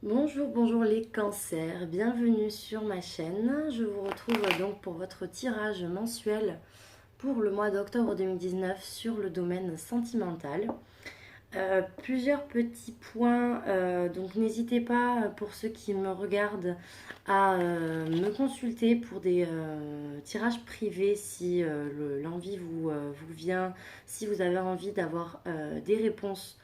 Bonjour, bonjour les cancers, bienvenue sur ma chaîne. Je vous retrouve donc pour votre tirage mensuel pour le mois d'octobre 2019 sur le domaine sentimental. Plusieurs petits points, donc n'hésitez pas pour ceux qui me regardent à me consulter pour des tirages privés si l'envie vous vient, si vous avez envie d'avoir des réponses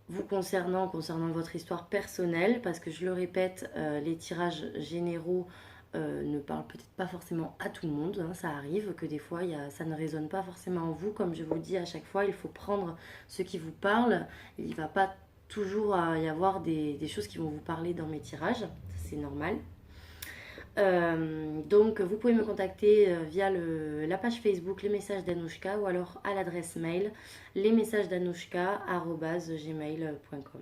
vous concernant votre histoire personnelle, parce que je le répète, les tirages généraux ne parlent peut-être pas forcément à tout le monde, hein. Ça arrive que des fois ça ne résonne pas forcément en vous. Comme je vous dis à chaque fois, il faut prendre ce qui vous parle. Il ne va pas toujours y avoir des choses qui vont vous parler dans mes tirages, c'est normal. Donc vous pouvez me contacter via la page Facebook Les Messages d'Anouchka ou alors à l'adresse mail lesmessagesdanouchka@gmail.com.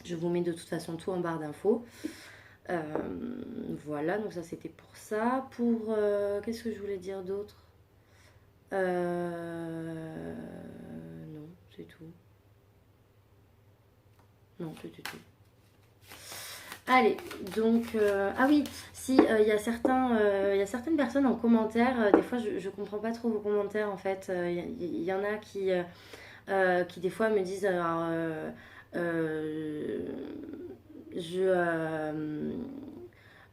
Je vous mets de toute façon tout en barre d'infos. Euh, voilà, donc ça c'était pour ça. Pour qu'est-ce que je voulais dire d'autre? Non, c'est tout. Non, c'est tout. Allez, donc, ah oui, si, il y a y a certaines personnes en commentaire, des fois je comprends pas trop vos commentaires en fait. Il y en a qui des fois me disent, alors, euh, je,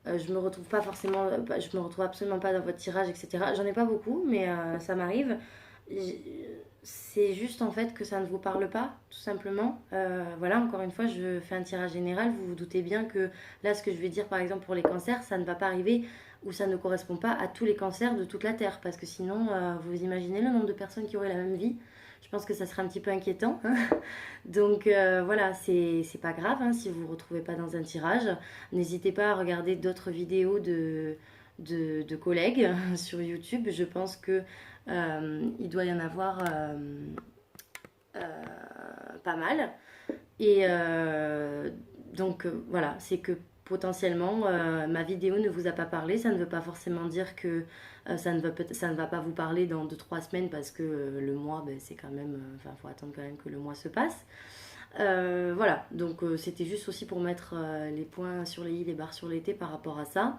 je me retrouve pas forcément, je me retrouve absolument pas dans votre tirage, etc. J'en ai pas beaucoup, mais ça m'arrive. C'est juste en fait que ça ne vous parle pas, tout simplement. Voilà, encore une fois, je fais un tirage général. Vous vous doutez bien que là, ce que je vais dire par exemple pour les cancers, ça ne va pas arriver ou ça ne correspond pas à tous les cancers de toute la Terre. Parce que sinon, vous imaginez le nombre de personnes qui auraient la même vie. Je pense que ça serait un petit peu inquiétant, hein. Donc voilà, c'est pas grave hein, si vous ne vous retrouvez pas dans un tirage. N'hésitez pas à regarder d'autres vidéos de collègues sur YouTube. Je pense que il doit y en avoir euh, pas mal. Et donc voilà, c'est que potentiellement ma vidéo ne vous a pas parlé. Ça ne veut pas forcément dire que ça ne va pas vous parler dans 2 3 semaines parce que le mois, ben, c'est quand même. Enfin, il faut attendre quand même que le mois se passe. Voilà, donc c'était juste aussi pour mettre les points sur les i, les barres sur les t par rapport à ça.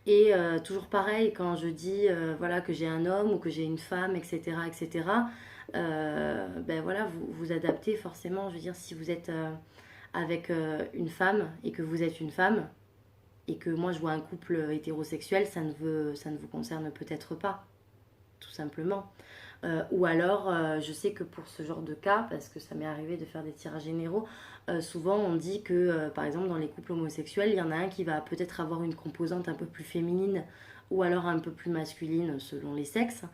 Et toujours pareil, quand je dis voilà, que j'ai un homme ou que j'ai une femme, etc., etc., ben voilà, vous adaptez forcément. Je veux dire, si vous êtes avec une femme et que vous êtes une femme et que moi je vois un couple hétérosexuel, ça ne vous concerne peut-être pas, tout simplement. Ou alors, je sais que pour ce genre de cas, parce que ça m'est arrivé de faire des tirages généraux, souvent on dit que, par exemple, dans les couples homosexuels, il y en a un qui va peut-être avoir une composante un peu plus féminine ou alors un peu plus masculine selon les sexes.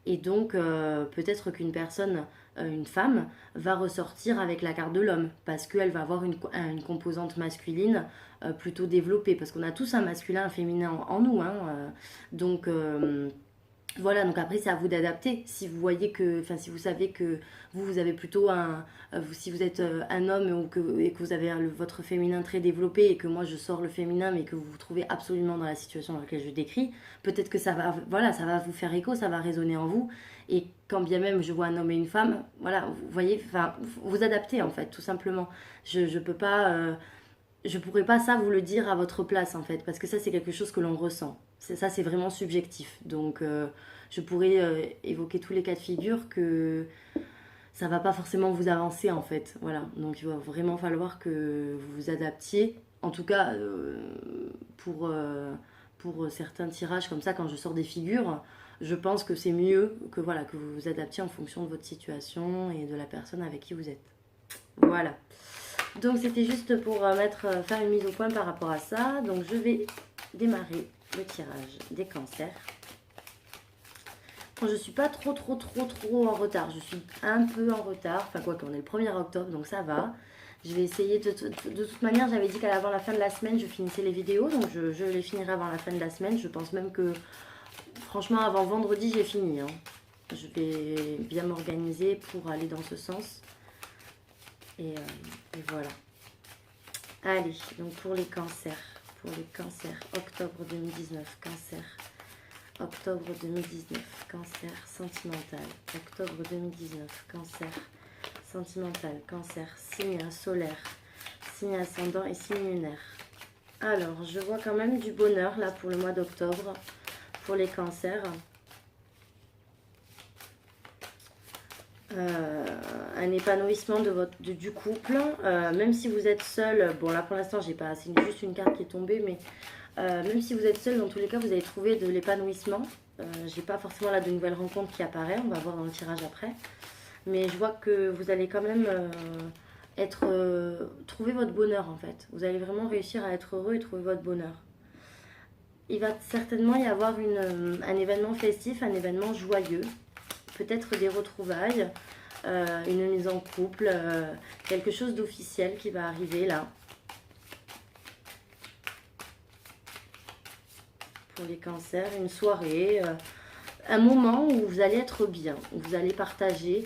Et donc, peut-être qu'une personne, une femme, va ressortir avec la carte de l'homme parce qu'elle va avoir une composante masculine plutôt développée. Parce qu'on a tous un masculin, un féminin en nous, hein. Donc, voilà, donc après c'est à vous d'adapter. Si vous voyez que, enfin si vous savez que vous avez plutôt si vous êtes un homme et que vous avez votre féminin très développé et que moi je sors le féminin mais que vous vous trouvez absolument dans la situation dans laquelle je décris, peut-être que ça va, voilà, ça va vous faire écho, ça va résonner en vous. Et quand bien même je vois un homme et une femme, voilà, vous voyez, enfin vous adaptez en fait, tout simplement. Je peux pas, je pourrais pas ça vous le dire à votre place en fait, parce que ça c'est quelque chose que l'on ressent. Ça c'est vraiment subjectif. Donc je pourrais évoquer tous les cas de figure que ça va pas forcément vous avancer en fait. Voilà. Donc il va vraiment falloir que vous vous adaptiez. En tout cas pour, pour certains tirages comme ça, quand je sors des figures, je pense que c'est mieux que voilà que vous vous adaptiez en fonction de votre situation et de la personne avec qui vous êtes. Voilà. Donc c'était juste pour faire une mise au point par rapport à ça. Donc je vais démarrer le tirage des cancers. Bon, je suis pas trop en retard. Je suis un peu en retard. Enfin quoi qu'on est le 1er octobre, donc ça va. Je vais essayer de toute manière, j'avais dit qu'avant la fin de la semaine, je finissais les vidéos. Donc je les finirai avant la fin de la semaine. Je pense même que franchement avant vendredi, j'ai fini, hein. Je vais bien m'organiser pour aller dans ce sens. Et voilà. Allez, donc pour les cancers, octobre 2019, cancer, octobre 2019, cancer sentimental, octobre 2019, cancer sentimental, cancer, signe solaire, signe ascendant et signe lunaire. Alors, je vois quand même du bonheur là pour le mois d'octobre, pour les cancers. Un épanouissement du couple, même si vous êtes seul. Bon, là pour l'instant, j'ai pas, c'est juste une carte qui est tombée, mais même si vous êtes seul, dans tous les cas, vous allez trouver de l'épanouissement. J'ai pas forcément là de nouvelles rencontres qui apparaissent, on va voir dans le tirage après. Mais je vois que vous allez quand même trouver votre bonheur en fait. Vous allez vraiment réussir à être heureux et trouver votre bonheur. Il va certainement y avoir un événement festif, un événement joyeux, peut-être des retrouvailles, une mise en couple, quelque chose d'officiel qui va arriver là. Pour les cancers, une soirée, un moment où vous allez être bien, où vous allez partager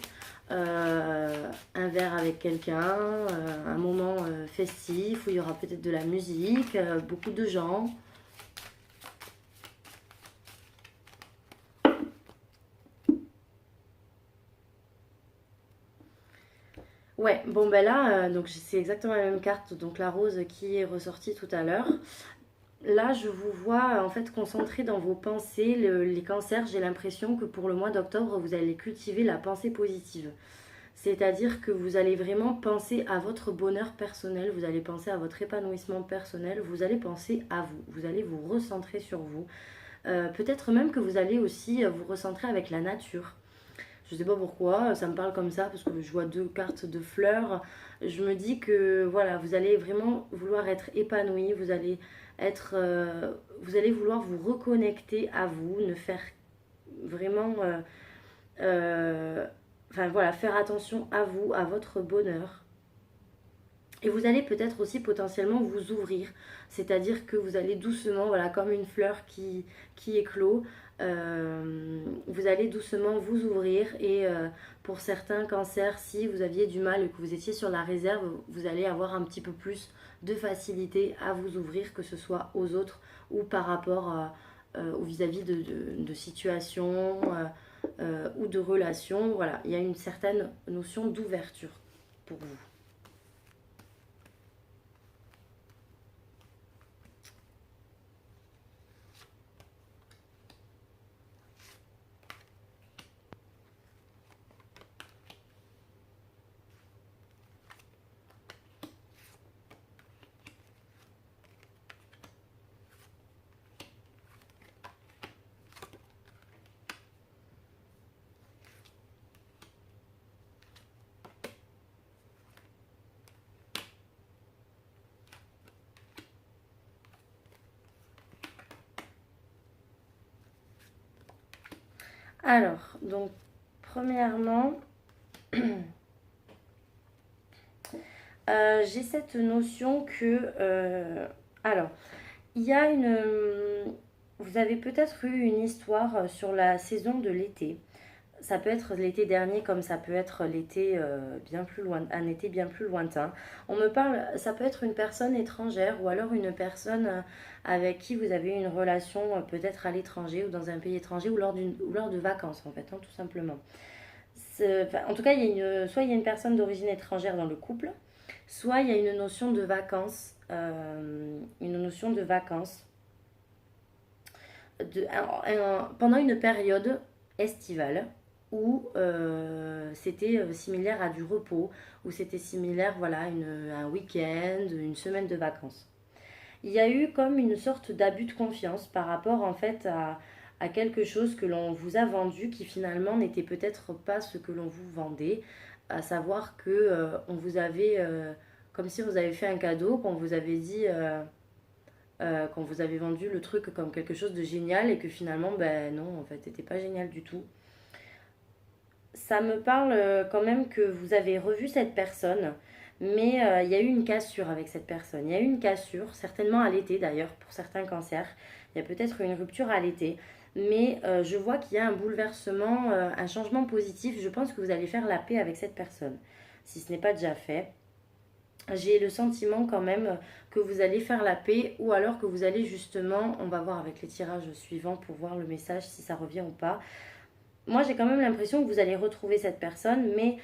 un verre avec quelqu'un, un moment festif où il y aura peut-être de la musique, beaucoup de gens. Ouais, bon ben là, donc c'est exactement la même carte, donc la rose qui est ressortie tout à l'heure. Là, je vous vois en fait concentré dans vos pensées. Les cancers, j'ai l'impression que pour le mois d'octobre, vous allez cultiver la pensée positive. C'est-à-dire que vous allez vraiment penser à votre bonheur personnel, vous allez penser à votre épanouissement personnel, vous allez penser à vous, vous allez vous recentrer sur vous. Peut-être même que vous allez aussi vous recentrer avec la nature. Je ne sais pas pourquoi, ça me parle comme ça parce que je vois deux cartes de fleurs. Je me dis que voilà, vous allez vraiment vouloir être épanoui, vous allez vouloir vous reconnecter à vous, ne faire vraiment, enfin voilà, faire attention à vous, à votre bonheur. Et vous allez peut-être aussi potentiellement vous ouvrir, c'est-à-dire que vous allez doucement, voilà, comme une fleur qui éclot, vous allez doucement vous ouvrir et pour certains cancers, si vous aviez du mal et que vous étiez sur la réserve, vous allez avoir un petit peu plus de facilité à vous ouvrir, que ce soit aux autres ou par rapport ou vis-à-vis de situations ou de relations. Voilà, il y a une certaine notion d'ouverture pour vous. Alors, donc, premièrement, j'ai cette notion que... alors, il y a une... Vous avez peut-être eu une histoire sur la saison de l'été. Ça peut être l'été dernier comme ça peut être l'été bien plus loin, un été bien plus lointain. On me parle, ça peut être une personne étrangère ou alors une personne avec qui vous avez eu une relation peut-être à l'étranger ou dans un pays étranger ou lors de vacances en fait, hein, tout simplement. Enfin, en tout cas, soit il y a une personne d'origine étrangère dans le couple, soit il y a une notion de vacances, pendant une période estivale où c'était similaire à du repos, où c'était similaire voilà, un week-end, une semaine de vacances. Il y a eu comme une sorte d'abus de confiance par rapport en fait à quelque chose que l'on vous a vendu qui finalement n'était peut-être pas ce que l'on vous vendait, à savoir que on vous avait, comme si on vous avait fait un cadeau, qu'on vous avait dit, qu'on vous avait vendu le truc comme quelque chose de génial et que finalement, ben non, en fait, c'était pas génial du tout. Ça me parle quand même que vous avez revu cette personne, mais il y a eu une cassure avec cette personne. Il y a eu une cassure, certainement à l'été d'ailleurs, pour certains cancers. Il y a peut-être une rupture à l'été, mais je vois qu'il y a un bouleversement, un changement positif. Je pense que vous allez faire la paix avec cette personne, si ce n'est pas déjà fait. J'ai le sentiment quand même que vous allez faire la paix ou alors que vous allez justement, on va voir avec les tirages suivants pour voir le message si ça revient ou pas. Moi j'ai quand même l'impression que vous allez retrouver cette personne, mais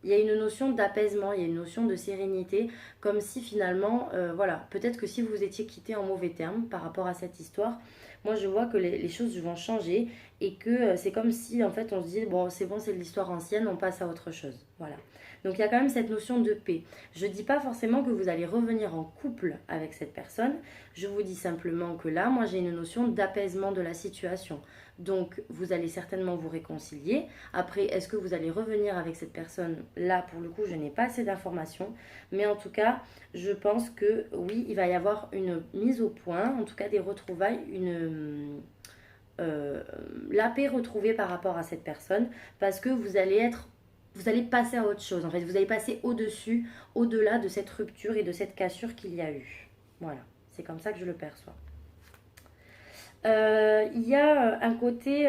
il y a une notion d'apaisement, il y a une notion de sérénité, comme si finalement, voilà, peut-être que si vous étiez quitté en mauvais termes par rapport à cette histoire, moi je vois que les choses vont changer et que c'est comme si en fait on se dit, bon, c'est l'histoire ancienne, on passe à autre chose. Voilà. Donc il y a quand même cette notion de paix. Je ne dis pas forcément que vous allez revenir en couple avec cette personne, je vous dis simplement que là, moi j'ai une notion d'apaisement de la situation. Donc vous allez certainement vous réconcilier. Après, est-ce que vous allez revenir avec cette personne? Là, pour le coup, je n'ai pas assez d'informations. Mais en tout cas, je pense que oui, il va y avoir une mise au point, en tout cas des retrouvailles, la paix retrouvée par rapport à cette personne, parce que vous allez passer à autre chose. En fait, vous allez passer au-dessus, au-delà de cette rupture et de cette cassure qu'il y a eu. Voilà, c'est comme ça que je le perçois. Il y a un côté...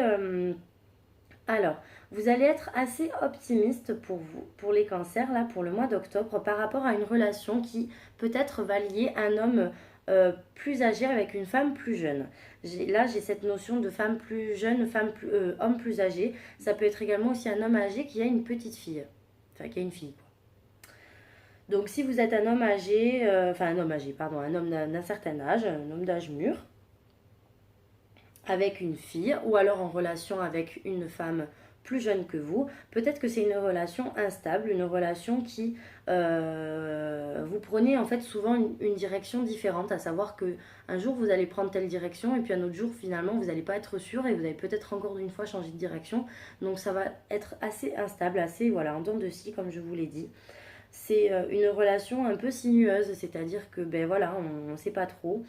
alors, vous allez être assez optimiste pour vous, pour les cancers, là, pour le mois d'octobre, par rapport à une relation qui peut-être va lier un homme plus âgé avec une femme plus jeune. Là, j'ai cette notion de femme plus jeune, homme plus âgé. Ça peut être également aussi un homme âgé qui a une petite fille. Enfin, qui a une fille, quoi. Donc, si vous êtes un homme âgé, enfin un homme âgé, pardon, un homme d'un certain âge, un homme d'âge mûr, avec une fille ou alors en relation avec une femme plus jeune que vous, peut-être que c'est une relation instable, une relation qui vous prenez en fait souvent une direction différente, à savoir que un jour vous allez prendre telle direction et puis un autre jour finalement vous n'allez pas être sûr et vous allez peut-être encore une fois changer de direction. Donc ça va être assez instable, assez voilà, en dents de scie comme je vous l'ai dit. C'est une relation un peu sinueuse, c'est-à-dire que ben voilà, on ne sait pas trop.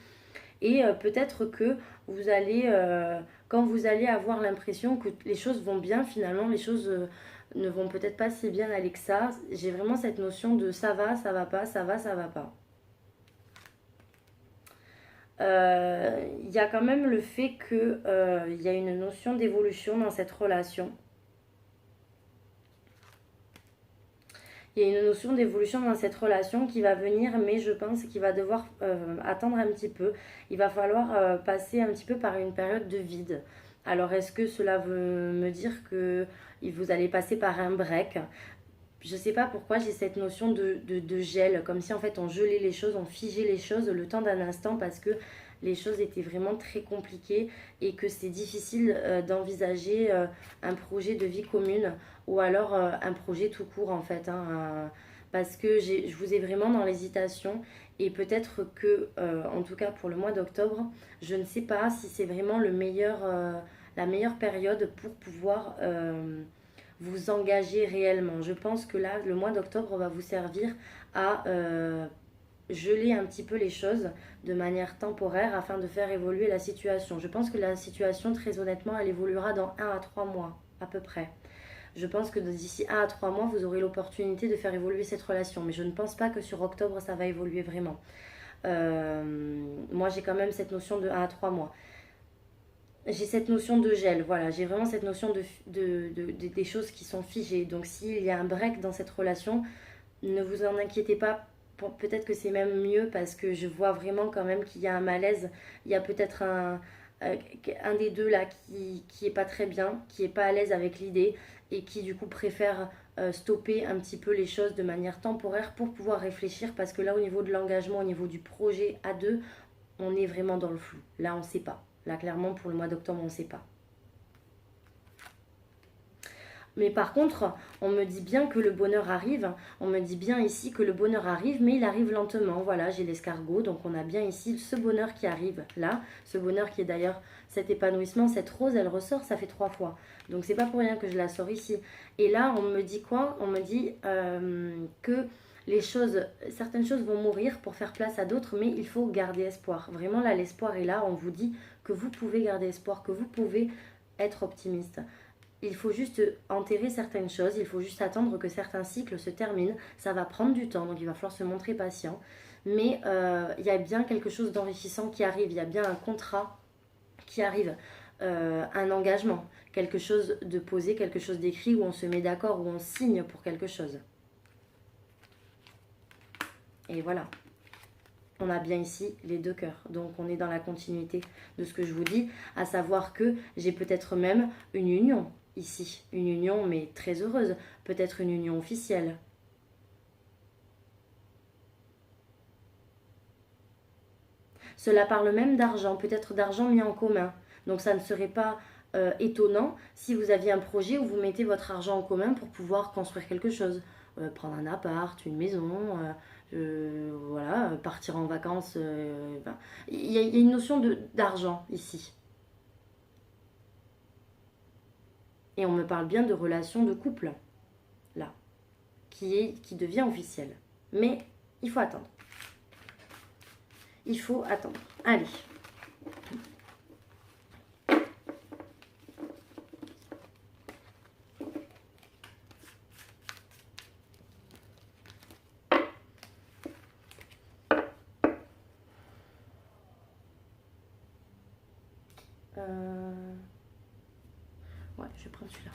Et peut-être que vous allez, quand vous allez avoir l'impression que les choses vont bien, finalement, les choses ne vont peut-être pas si bien aller que ça. J'ai vraiment cette notion de ça va pas, ça va, ça va pas. Il y a quand même le fait qu'il y a une notion d'évolution dans cette relation. Il y a une notion d'évolution dans cette relation qui va venir, mais je pense qu'il va devoir attendre un petit peu. Il va falloir passer un petit peu par une période de vide. Alors, est-ce que cela veut me dire que vous allez passer par un break? Je ne sais pas pourquoi j'ai cette notion de gel, comme si en fait on gelait les choses, on figeait les choses le temps d'un instant parce que les choses étaient vraiment très compliquées et que c'est difficile d'envisager un projet de vie commune ou alors un projet tout court en fait. Parce que je vous ai vraiment dans l'hésitation et peut-être que, en tout cas pour le mois d'octobre, je ne sais pas si c'est vraiment la meilleure période pour pouvoir vous engager réellement. Je pense que là, le mois d'octobre va vous servir à geler un petit peu les choses de manière temporaire afin de faire évoluer la situation. Je pense que la situation, très honnêtement, elle évoluera dans 1 à 3 mois à peu près. Je pense que d'ici 1 à 3 mois, vous aurez l'opportunité de faire évoluer cette relation. Mais je ne pense pas que sur octobre, ça va évoluer vraiment. Moi, j'ai quand même cette notion de 1 à 3 mois. J'ai cette notion de gel, voilà, j'ai vraiment cette notion des choses qui sont figées. Donc s'il y a un break dans cette relation, ne vous en inquiétez pas, peut-être que c'est même mieux parce que je vois vraiment quand même qu'il y a un malaise. Il y a peut-être un des deux là qui est pas très bien, qui est pas à l'aise avec l'idée et qui du coup préfère stopper un petit peu les choses de manière temporaire pour pouvoir réfléchir parce que là au niveau de l'engagement, au niveau du projet à deux, on est vraiment dans le flou. Là on sait pas. Là clairement pour le mois d'octobre on ne sait pas. Mais par contre, on me dit bien que le bonheur arrive. On me dit bien ici que le bonheur arrive, mais il arrive lentement. Voilà, j'ai l'escargot. Donc on a bien ici ce bonheur qui arrive là. Ce bonheur qui est d'ailleurs cet épanouissement, cette rose, elle ressort, ça fait 3 fois. Donc c'est pas pour rien que je la sors ici. Et là, on me dit quoi? On me dit que certaines choses vont mourir pour faire place à d'autres, mais il faut garder espoir. Vraiment là, l'espoir est là. On vous dit que vous pouvez garder espoir, que vous pouvez être optimiste. Il faut juste enterrer certaines choses, il faut juste attendre que certains cycles se terminent. Ça va prendre du temps, donc il va falloir se montrer patient. Mais il y a bien quelque chose d'enrichissant qui arrive, il y a bien un contrat qui arrive, un engagement, quelque chose de posé, quelque chose d'écrit où on se met d'accord, où on signe pour quelque chose. Et voilà. On a bien ici les 2 cœurs. Donc on est dans la continuité de ce que je vous dis, à savoir que j'ai peut-être même une union. ici. Une union, mais très heureuse. Peut-être une union officielle. Cela parle même d'argent, peut-être d'argent mis en commun. Donc ça ne serait pas étonnant si vous aviez un projet où vous mettez votre argent en commun pour pouvoir construire quelque chose. Prendre un appart, une maison, voilà, partir en vacances. Ben, il y a une notion d'argent ici. Et on me parle bien de relation de couple, là, qui devient officielle. Mais il faut attendre. Il faut attendre. Allez. Ouais, je vais prendre celui-là.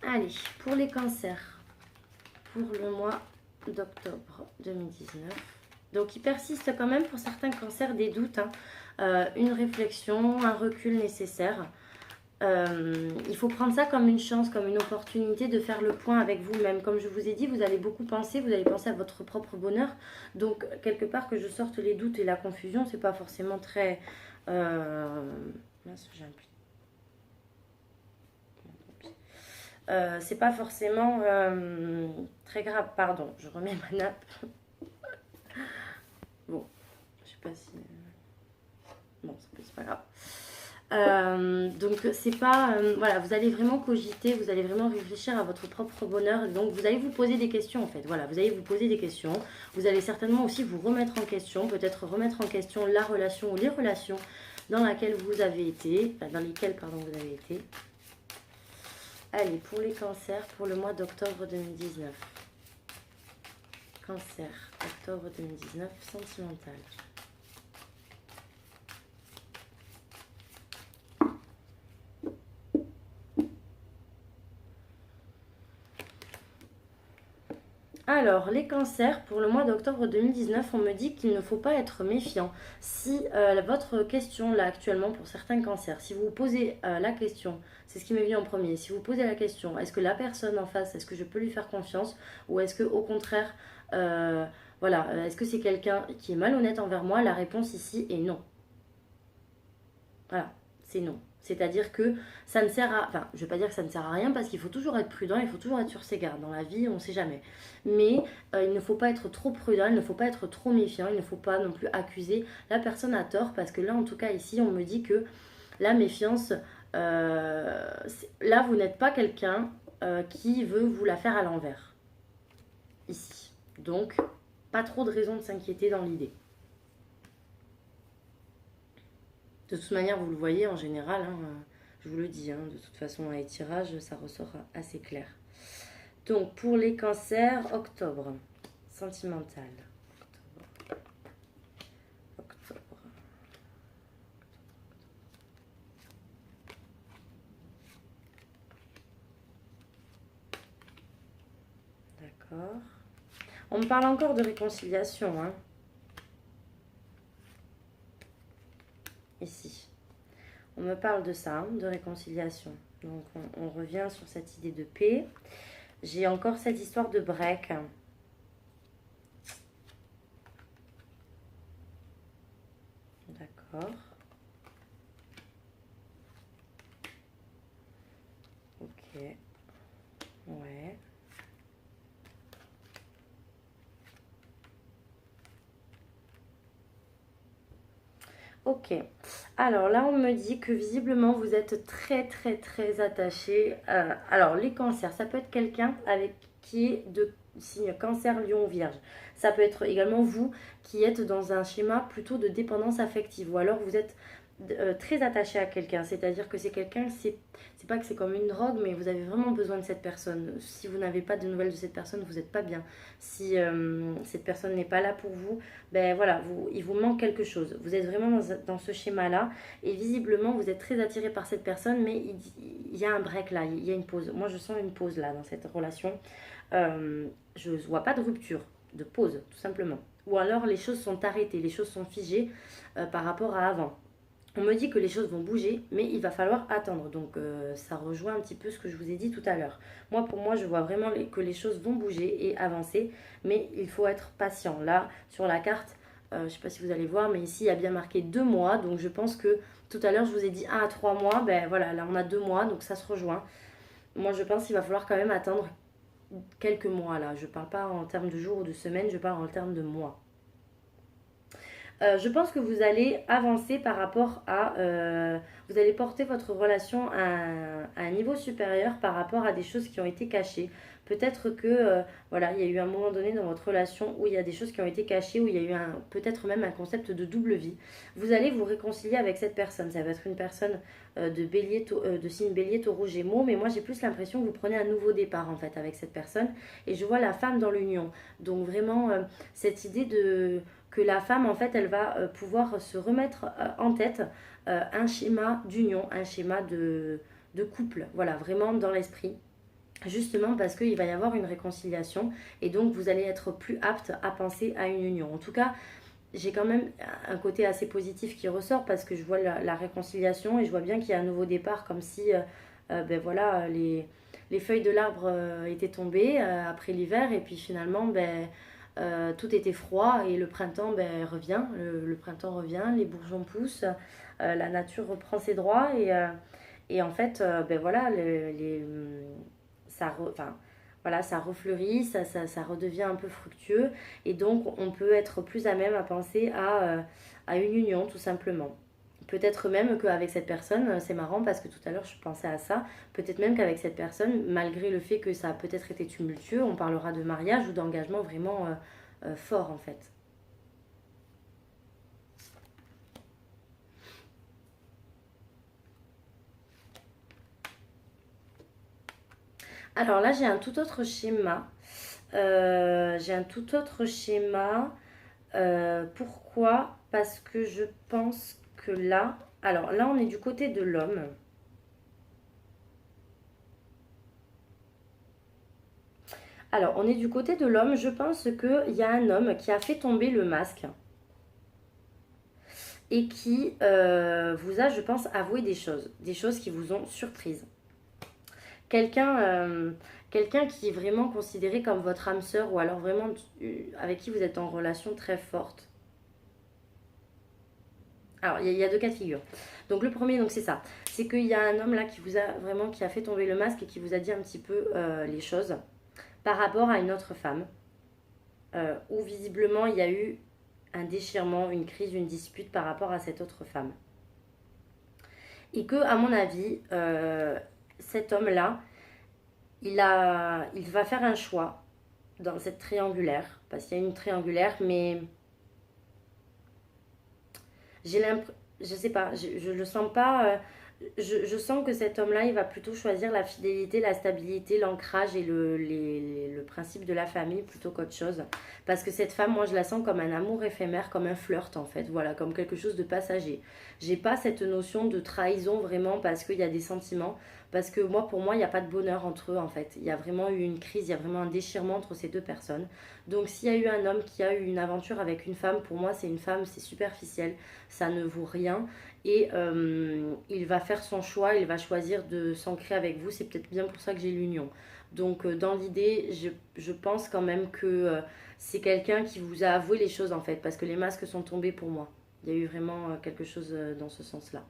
Allez, pour les cancers, pour le mois d'octobre 2019. Donc, il persiste quand même pour certains cancers des doutes, hein. Une réflexion, un recul nécessaire. Il faut prendre ça comme une chance, comme une opportunité de faire le point avec vous-même. Comme je vous ai dit, vous allez beaucoup penser, vous allez penser à votre propre bonheur. Donc, quelque part, que je sorte les doutes et la confusion, c'est pas forcément très... mince, j'ai un pli. C'est pas forcément très grave. Pardon, je remets ma nappe. Bon, je sais pas si... Bon, c'est pas grave. Donc c'est pas voilà, vous allez vraiment cogiter, vous allez vraiment réfléchir à votre propre bonheur. Donc vous allez vous poser des questions en fait. Voilà, vous allez vous poser des questions. Vous allez certainement aussi vous remettre en question, peut-être remettre en question la relation ou les relations dans laquelle vous avez été, enfin, dans lesquelles pardon vous avez été. Allez, pour les cancers, pour le mois d'octobre 2019. Cancer, octobre 2019, sentimental. Alors, les cancers, pour le mois d'octobre 2019, on me dit qu'il ne faut pas être méfiant. Si votre question, là, actuellement, pour certains cancers, si vous vous posez la question, c'est ce qui m'est venu en premier, si vous posez la question, est-ce que la personne en face, est-ce que je peux lui faire confiance, ou est-ce que, au contraire, voilà, est-ce que c'est quelqu'un qui est malhonnête envers moi? La réponse ici est non. Voilà, c'est non. C'est-à-dire que ça ne sert à... Enfin, je ne vais pas dire que ça ne sert à rien parce qu'il faut toujours être prudent, il faut toujours être sur ses gardes. Dans la vie, on ne sait jamais. Mais il ne faut pas être trop prudent, il ne faut pas être trop méfiant, il ne faut pas non plus accuser la personne à tort parce que là, en tout cas, ici, on me dit que la méfiance... là, vous n'êtes pas quelqu'un qui veut vous la faire à l'envers. Ici. Donc, pas trop de raison de s'inquiéter dans l'idée. De toute manière, vous le voyez en général, hein, je vous le dis, hein, de toute façon, dans les tirages, ça ressort assez clair. Donc, pour les cancers, octobre, sentimental. Octobre. D'accord. On me parle encore de réconciliation, hein. Ici. On me parle de ça, hein, de réconciliation. Donc, on revient sur cette idée de paix. J'ai encore cette histoire de break. D'accord. Ok. Ouais. Ok. Alors là, on me dit que visiblement, vous êtes très attaché. Alors, les cancers, ça peut être quelqu'un avec qui est de signe cancer, lion, vierge. Ça peut être également vous qui êtes dans un schéma plutôt de dépendance affective. Ou alors, vous êtes très attaché à quelqu'un. C'est-à-dire que c'est quelqu'un, c'est pas que c'est comme une drogue, mais vous avez vraiment besoin de cette personne. Si vous n'avez pas de nouvelles de cette personne, vous n'êtes pas bien. Si cette personne n'est pas là pour vous, ben voilà, il vous manque quelque chose. Vous êtes vraiment dans ce schéma-là. Et visiblement, vous êtes très attiré par cette personne, mais il y a un break là, il y a une pause. Moi, je sens une pause là dans cette relation. Je ne vois pas de rupture, de pause, tout simplement. Ou alors les choses sont arrêtées, les choses sont figées par rapport à avant. On me dit que les choses vont bouger, mais il va falloir attendre. Donc ça rejoint un petit peu ce que je vous ai dit tout à l'heure. Moi, pour moi, je vois vraiment que les choses vont bouger et avancer, mais il faut être patient. Là, sur la carte, je ne sais pas si vous allez voir, mais ici, il y a bien marqué 2 mois. Donc je pense que tout à l'heure, je vous ai dit 1 à 3 mois. Ben voilà, là, on a 2 mois, donc ça se rejoint. Moi, je pense qu'il va falloir quand même attendre quelques mois là. Je ne parle pas en termes de jours ou de semaines, je parle en termes de mois. Je pense que vous allez avancer par rapport à... vous allez porter votre relation à un niveau supérieur par rapport à des choses qui ont été cachées. Peut-être que, voilà, il y a eu un moment donné dans votre relation où il y a des choses qui ont été cachées, où il y a eu peut-être même un concept de double vie. Vous allez vous réconcilier avec cette personne. Ça va être une personne de signe bélier, taureau, gémeaux, mais moi j'ai plus l'impression que vous prenez un nouveau départ en fait avec cette personne. Et je vois la femme dans l'union. Donc vraiment, cette idée de que la femme, en fait, elle va pouvoir se remettre en tête un schéma d'union, un schéma de couple, voilà, vraiment dans l'esprit. Justement parce qu'il va y avoir une réconciliation et donc vous allez être plus apte à penser à une union. En tout cas, j'ai quand même un côté assez positif qui ressort parce que je vois la réconciliation et je vois bien qu'il y a un nouveau départ comme si ben voilà, les feuilles de l'arbre étaient tombées après l'hiver et puis finalement ben, tout était froid et le printemps ben, revient, le printemps revient, les bourgeons poussent, la nature reprend ses droits et en fait ben voilà, enfin, voilà, ça refleurit, ça redevient un peu fructueux et donc on peut être plus à même à penser à une union tout simplement. Peut-être même qu'avec cette personne, c'est marrant parce que tout à l'heure je pensais à ça, peut-être même qu'avec cette personne, malgré le fait que ça a peut-être été tumultueux, on parlera de mariage ou d'engagement vraiment fort en fait. Alors là j'ai un tout autre schéma. J'ai un tout autre schéma. Pourquoi? Parce que je pense que là, alors là on est du côté de l'homme. Alors on est du côté de l'homme, je pense qu'il y a un homme qui a fait tomber le masque et qui vous a, je pense, avoué des choses qui vous ont surprise. Quelqu'un quelqu'un qui est vraiment considéré comme votre âme sœur ou alors vraiment avec qui vous êtes en relation très forte. Alors, il y a deux cas de figure. Donc, le premier, donc c'est ça. C'est qu'il y a un homme là qui vous a vraiment, qui a fait tomber le masque et qui vous a dit un petit peu les choses par rapport à une autre femme où visiblement il y a eu un déchirement, une crise, une dispute par rapport à cette autre femme. Et que, à mon avis, cet homme-là, il va faire un choix dans cette triangulaire, parce qu'il y a une triangulaire, mais j'ai l'impression, je sais pas, je le sens pas. Je sens que cet homme-là, il va plutôt choisir la fidélité, la stabilité, l'ancrage et le principe de la famille plutôt qu'autre chose. Parce que cette femme, moi, je la sens comme un amour éphémère, comme un flirt en fait, voilà, comme quelque chose de passager. J'ai pas cette notion de trahison vraiment parce qu'il y a des sentiments. Parce que moi, pour moi, il n'y a pas de bonheur entre eux en fait. Il y a vraiment eu une crise, il y a vraiment un déchirement entre ces deux personnes. Donc s'il y a eu un homme qui a eu une aventure avec une femme, pour moi, c'est une femme, c'est superficiel, ça ne vaut rien et il va faire son choix, il va choisir de s'ancrer avec vous. C'est peut-être bien pour ça que j'ai l'union. Donc dans l'idée, je pense quand même que c'est quelqu'un qui vous a avoué les choses en fait, parce que les masques sont tombés pour moi. Il y a eu vraiment quelque chose dans ce sens-là.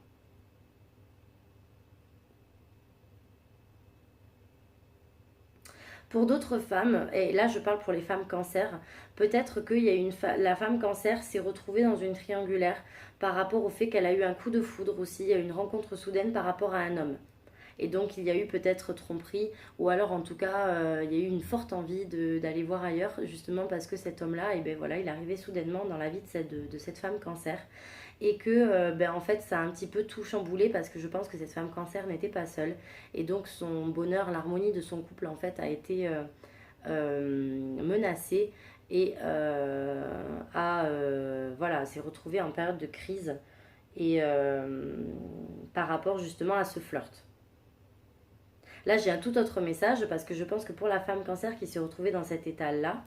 Pour d'autres femmes, et là je parle pour les femmes cancer, peut-être que la femme cancer s'est retrouvée dans une triangulaire par rapport au fait qu'elle a eu un coup de foudre aussi, il y a eu une rencontre soudaine par rapport à un homme. Et donc il y a eu peut-être tromperie, ou alors en tout cas il y a eu une forte envie d'aller voir ailleurs, justement parce que cet homme-là, et ben voilà, il est arrivé soudainement dans la vie de cette femme cancer. Et que ben, en fait ça a un petit peu tout chamboulé parce que je pense que cette femme cancer n'était pas seule. Et donc son bonheur, l'harmonie de son couple en fait a été menacée et voilà, s'est retrouvée en période de crise et par rapport justement à ce flirt. Là, j'ai un tout autre message parce que je pense que pour la femme cancer qui s'est retrouvée dans cet état-là,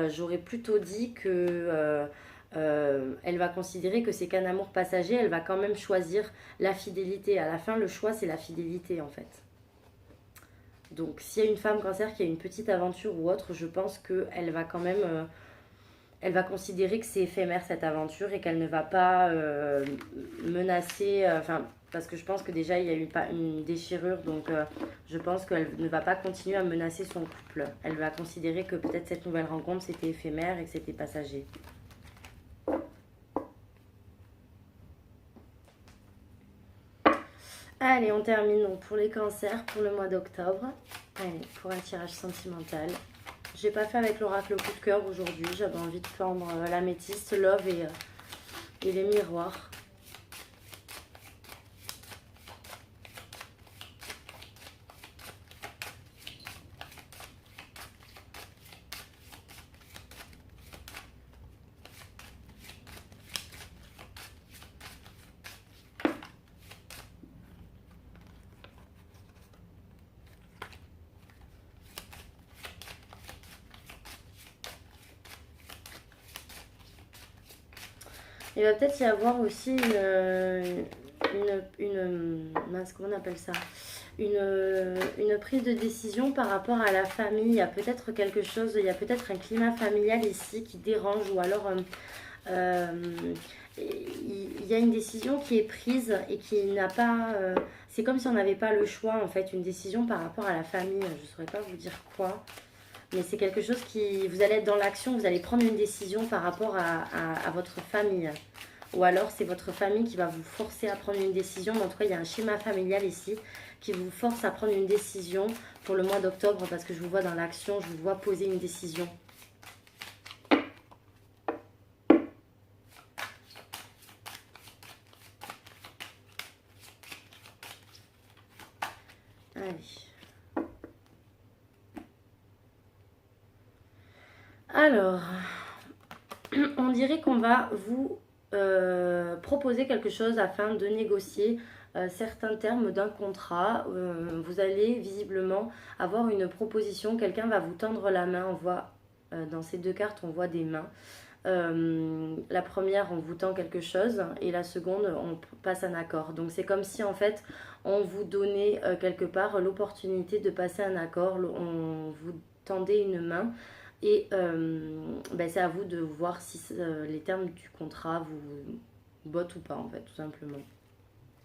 j'aurais plutôt dit que elle va considérer que c'est qu'un amour passager, elle va quand même choisir la fidélité. À la fin, le choix, c'est la fidélité en fait. Donc s'il y a une femme cancer qui a une petite aventure ou autre, je pense qu'elle va quand même... elle va considérer que c'est éphémère cette aventure et qu'elle ne va pas menacer... Enfin, parce que je pense que déjà il y a eu une déchirure, donc je pense qu'elle ne va pas continuer à menacer son couple. Elle va considérer que peut-être cette nouvelle rencontre c'était éphémère et que c'était passager. Allez, on termine donc pour les cancers pour le mois d'octobre. Allez, pour un tirage sentimental. J'ai pas fait avec l'oracle coup de cœur aujourd'hui. J'avais envie de prendre l'améthyste, love et les miroirs. Il va peut-être y avoir aussi mince, comment on appelle ça, une prise de décision par rapport à la famille. Il y a peut-être quelque chose, il y a peut-être un climat familial ici qui dérange, ou alors euh, il y a une décision qui est prise et qui n'a pas... c'est comme si on n'avait pas le choix en fait, une décision par rapport à la famille. Je ne saurais pas vous dire quoi. Mais c'est quelque chose qui... Vous allez être dans l'action, vous allez prendre une décision par rapport à votre famille. Ou alors c'est votre famille qui va vous forcer à prendre une décision. Mais en tout cas, il y a un schéma familial ici qui vous force à prendre une décision pour le mois d'octobre. Parce que je vous vois dans l'action, je vous vois poser une décision. Allez. Alors, on dirait qu'on va vous proposer quelque chose afin de négocier certains termes d'un contrat. Vous allez visiblement avoir une proposition, quelqu'un va vous tendre la main. On voit dans ces deux cartes, on voit des mains. La première, on vous tend quelque chose et la seconde, on passe un accord. Donc c'est comme si en fait, on vous donnait quelque part l'opportunité de passer un accord. On vous tendait une main. Et ben c'est à vous de voir si les termes du contrat vous bottent ou pas, en fait, tout simplement.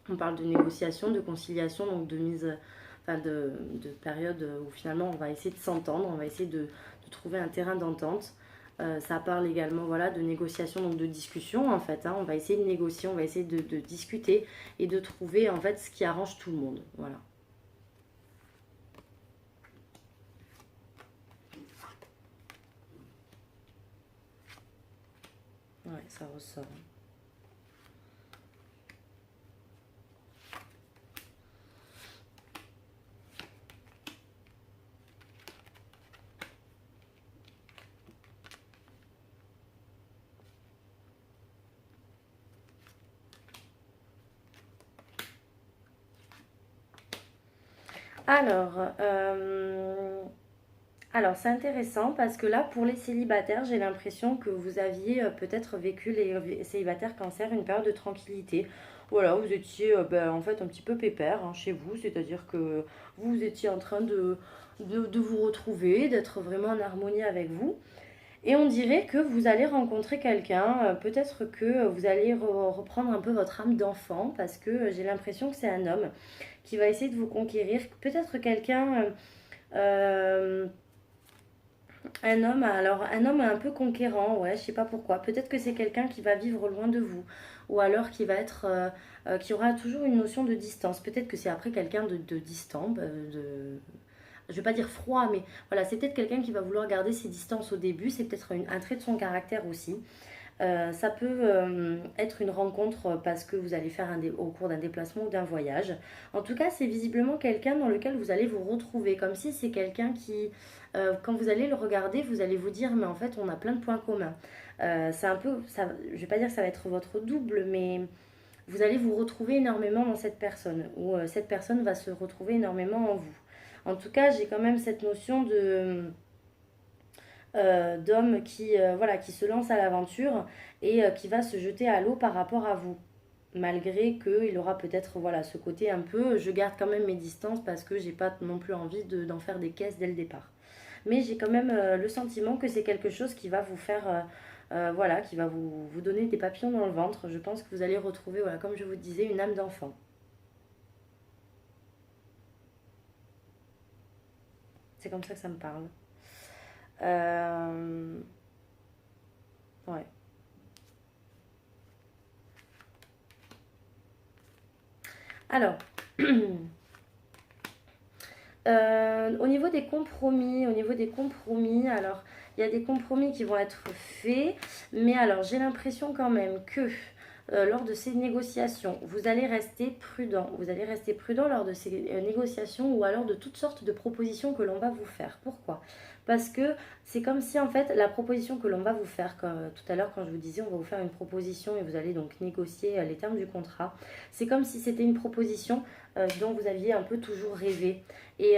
On parle de négociation, de conciliation, donc de mise, enfin de période où finalement on va essayer de s'entendre, on va essayer de trouver un terrain d'entente. Ça parle également voilà, de négociation, donc de discussion en fait. Hein. On va essayer de négocier, on va essayer de discuter et de trouver en fait ce qui arrange tout le monde. Voilà. Ouais, ça ressort. Alors, alors c'est intéressant parce que là, pour les célibataires, j'ai l'impression que vous aviez peut-être vécu, les célibataires cancer, une période de tranquillité. Voilà, vous étiez ben, en fait un petit peu pépère hein, chez vous, c'est-à-dire que vous étiez en train de vous retrouver, d'être vraiment en harmonie avec vous. Et on dirait que vous allez rencontrer quelqu'un, peut-être que vous allez reprendre un peu votre âme d'enfant parce que j'ai l'impression que c'est un homme qui va essayer de vous conquérir. Peut-être quelqu'un... euh, un homme, alors un homme un peu conquérant, ouais, je sais pas pourquoi. Peut-être que c'est quelqu'un qui va vivre loin de vous, ou alors qui va être, qui aura toujours une notion de distance. Peut-être que c'est après quelqu'un de distant, je vais pas dire froid, mais voilà, c'est peut-être quelqu'un qui va vouloir garder ses distances au début. C'est peut-être un trait de son caractère aussi. Ça peut être une rencontre parce que vous allez faire au cours d'un déplacement ou d'un voyage. En tout cas, c'est visiblement quelqu'un dans lequel vous allez vous retrouver, comme si c'est quelqu'un qui, quand vous allez le regarder, vous allez vous dire, mais en fait, on a plein de points communs. C'est un peu, ça, je vais pas dire que ça va être votre double, mais vous allez vous retrouver énormément dans cette personne, ou cette personne va se retrouver énormément en vous. En tout cas, j'ai quand même cette notion d'homme qui, voilà, qui se lance à l'aventure et qui va se jeter à l'eau par rapport à vous. Malgré qu'il aura peut-être voilà, ce côté un peu, je garde quand même mes distances parce que j'ai pas non plus envie d'en faire des caisses dès le départ. Mais j'ai quand même le sentiment que c'est quelque chose qui va vous faire, voilà, qui va vous donner des papillons dans le ventre. Je pense que vous allez retrouver, voilà, comme je vous disais, une âme d'enfant. C'est comme ça que ça me parle. Euh, ouais. Alors, au niveau des compromis, alors il y a des compromis qui vont être faits, mais alors j'ai l'impression quand même que lors de ces négociations, vous allez rester prudent. Vous allez rester prudent lors de ces négociations ou alors de toutes sortes de propositions que l'on va vous faire. Pourquoi? Parce que c'est comme si en fait la proposition que l'on va vous faire, comme tout à l'heure quand je vous disais on va vous faire une proposition et vous allez donc négocier les termes du contrat, c'est comme si c'était une proposition dont vous aviez un peu toujours rêvé. Et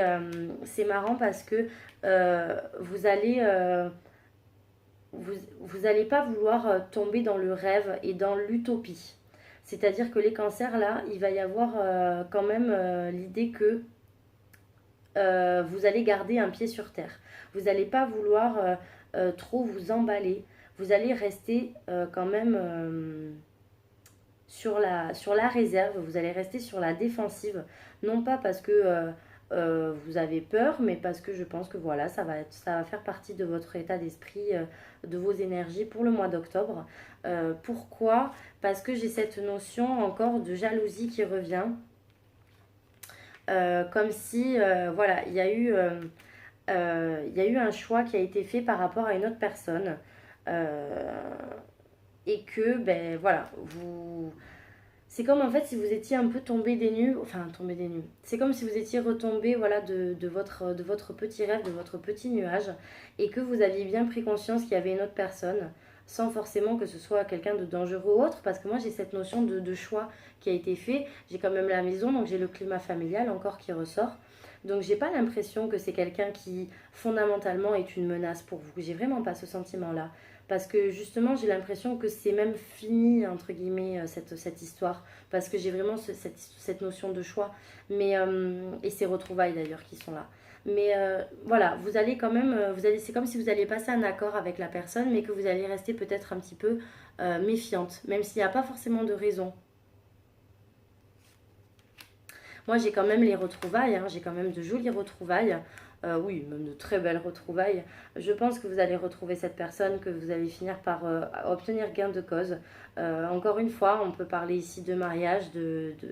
c'est marrant parce que vous allez vous allez pas vouloir tomber dans le rêve et dans l'utopie. C'est-à-dire que les cancers, là, il va y avoir quand même l'idée que vous allez garder un pied sur terre. Vous n'allez pas vouloir trop vous emballer. Vous allez rester quand même sur la réserve, vous allez rester sur la défensive. Non pas parce que vous avez peur, mais parce que je pense que voilà, ça va faire partie de votre état d'esprit, de vos énergies pour le mois d'octobre. Pourquoi? Parce que j'ai cette notion encore de jalousie qui revient. Comme si, voilà, il y a eu un choix qui a été fait par rapport à une autre personne. Euh, et que, ben voilà, c'est comme en fait si vous étiez un peu tombé des nues, enfin tombé des nues. C'est comme si vous étiez retombé voilà, de votre petit rêve, de votre petit nuage, et que vous aviez bien pris conscience qu'il y avait une autre personne, sans forcément que ce soit quelqu'un de dangereux ou autre, parce que moi j'ai cette notion de choix qui a été fait. J'ai quand même la maison, donc j'ai le climat familial encore qui ressort. Donc j'ai pas l'impression que c'est quelqu'un qui fondamentalement est une menace pour vous. J'ai vraiment pas ce sentiment-là. Parce que justement, j'ai l'impression que c'est même fini, entre guillemets, cette histoire. Parce que j'ai vraiment cette notion de choix. Mais, et ces retrouvailles d'ailleurs qui sont là. Mais voilà, vous allez quand même, c'est comme si vous alliez passer un accord avec la personne, mais que vous allez rester peut-être un petit peu méfiante, même s'il n'y a pas forcément de raison. Moi, j'ai quand même les retrouvailles, hein, j'ai quand même de jolies retrouvailles. Oui, même de très belles retrouvailles. Je pense que vous allez retrouver cette personne, que vous allez finir par obtenir gain de cause. Encore une fois, on peut parler ici de mariage,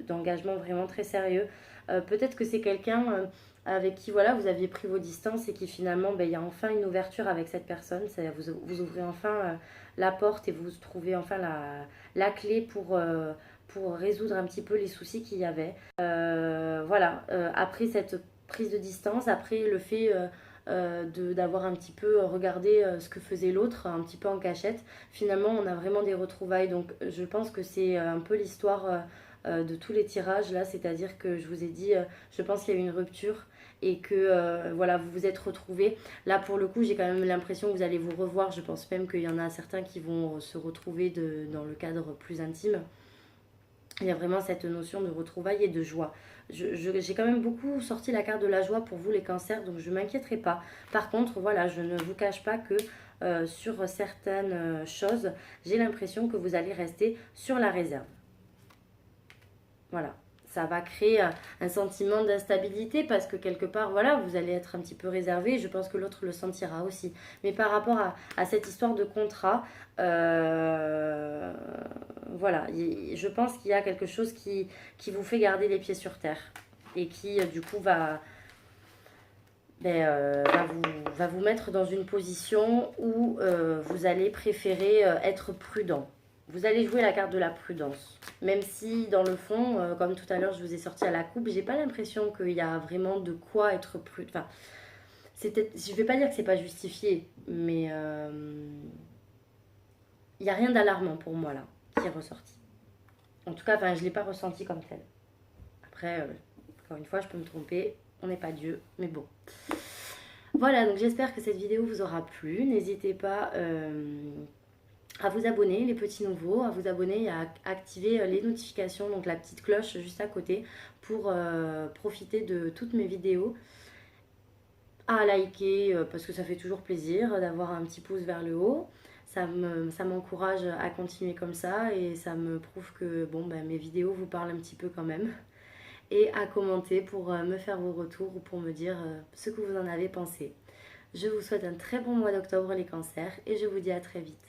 d'engagement vraiment très sérieux. Peut-être que c'est quelqu'un avec qui voilà, vous aviez pris vos distances et qui finalement, ben, il y a enfin une ouverture avec cette personne. Vous ouvrez enfin la porte et vous trouvez enfin la clé pour résoudre un petit peu les soucis qu'il y avait. Voilà, après cette prise de distance, après le fait d'avoir un petit peu regardé ce que faisait l'autre, un petit peu en cachette, finalement on a vraiment des retrouvailles. Donc je pense que c'est un peu l'histoire de tous les tirages là, c'est-à-dire que je vous ai dit, je pense qu'il y a eu une rupture et que voilà, vous vous êtes retrouvés. Là pour le coup, j'ai quand même l'impression que vous allez vous revoir. Je pense même qu'il y en a certains qui vont se retrouver dans le cadre plus intime. Il y a vraiment cette notion de retrouvailles et de joie. J'ai quand même beaucoup sorti la carte de la joie pour vous les cancers, donc je ne m'inquiéterai pas. Par contre, voilà, je ne vous cache pas que sur certaines choses, j'ai l'impression que vous allez rester sur la réserve. Voilà. Ça va créer un sentiment d'instabilité parce que quelque part, voilà, vous allez être un petit peu réservé. Je pense que l'autre le sentira aussi. Mais par rapport à cette histoire de contrat, euh, voilà, je pense qu'il y a quelque chose qui vous fait garder les pieds sur terre et qui, du coup, va vous mettre dans une position où vous allez préférer être prudent. Vous allez jouer la carte de la prudence. Même si, dans le fond, comme tout à l'heure, je vous ai sorti à la coupe, j'ai pas l'impression qu'il y a vraiment de quoi être prudent. Enfin, je vais pas dire que c'est pas justifié, mais il n'y a rien d'alarmant pour moi là qui est ressorti. En tout cas, enfin, je l'ai pas ressenti comme tel. Après, encore une fois, je peux me tromper. On n'est pas Dieu, mais bon. Voilà, donc j'espère que cette vidéo vous aura plu. N'hésitez pas à vous abonner, les petits nouveaux, à vous abonner et à activer les notifications, donc la petite cloche juste à côté pour profiter de toutes mes vidéos. À liker parce que ça fait toujours plaisir d'avoir un petit pouce vers le haut. Ça m'encourage à continuer comme ça et ça me prouve que bon, ben, mes vidéos vous parlent un petit peu quand même. Et à commenter pour me faire vos retours ou pour me dire ce que vous en avez pensé. Je vous souhaite un très bon mois d'octobre les cancers et je vous dis à très vite.